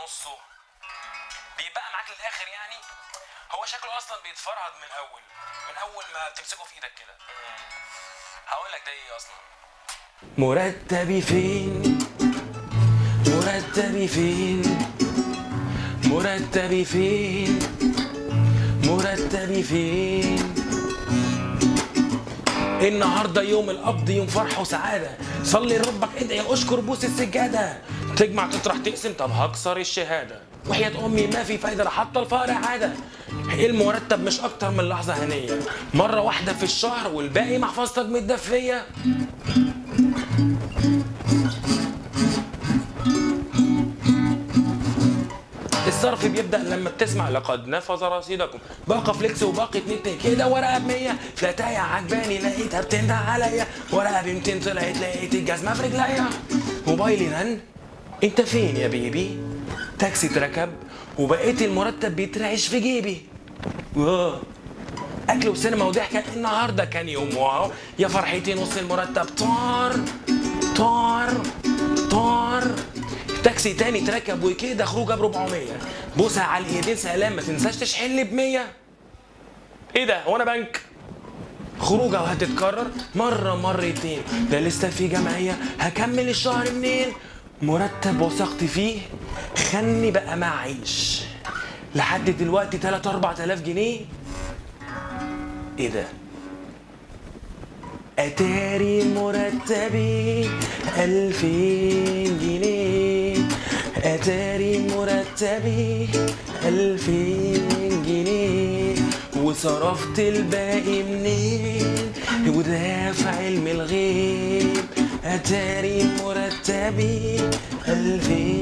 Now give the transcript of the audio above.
نصه بيبقى معاك للاخر يعني. هو شكله اصلا بيتفرهد من اول ما بتمسكه في ايدك كده. هقول لك ده ايه اصلا. مرتبي فين مرتبي فين مرتبي فين مرتبي فين. النهارده يوم القبض، يوم فرح وسعاده، صلي لربك ادعي اشكر بوس السجاده، تجمع تطرح تقسم طب هكسر الشهاده، وحياة امي ما في فايده حتى الفقر عاده. المرتب مش اكتر من لحظه هنيه، مره واحده في الشهر والباقي محفظتك متدفيه. الصرف بيبدأ لما بتسمع لقد نفذ رصيدكم، باقة فليكس وباقة نت كده، ورقة ب100 فلاتاية عجباني لقيتها بتنده عليا، ورقة ب200 طلعت لقيت الجزمة في رجليا. موبايلي رن، انت فين يا بيبي؟ تاكسي اتركب وبقيت المرتب بيترعش في جيبي. واو، اكل وسينما وضحكة، النهارده كان يوم واو، يا فرحتي نص المرتب طار طار طار. تاكسي تاني تركب وكده خروجه ب400، بوسه على الايدين سلام، ما تنساش تشحن لي ب100. ايه ده هو انا بنك؟ خروجه وهتتكرر مره مرتين، ده لسه في جمعيه هكمل الشهر منين؟ مرتب وثقت فيه خني بقى معيش لحد دلوقتي 3-4000 جنيه. ايه ده؟ اتاري مرتبي 2000 جنيه، اتاري مرتبي 2000 جنيه، وصرفت الباقي منين وده في علم الغيب. اتاري مرتبي 2000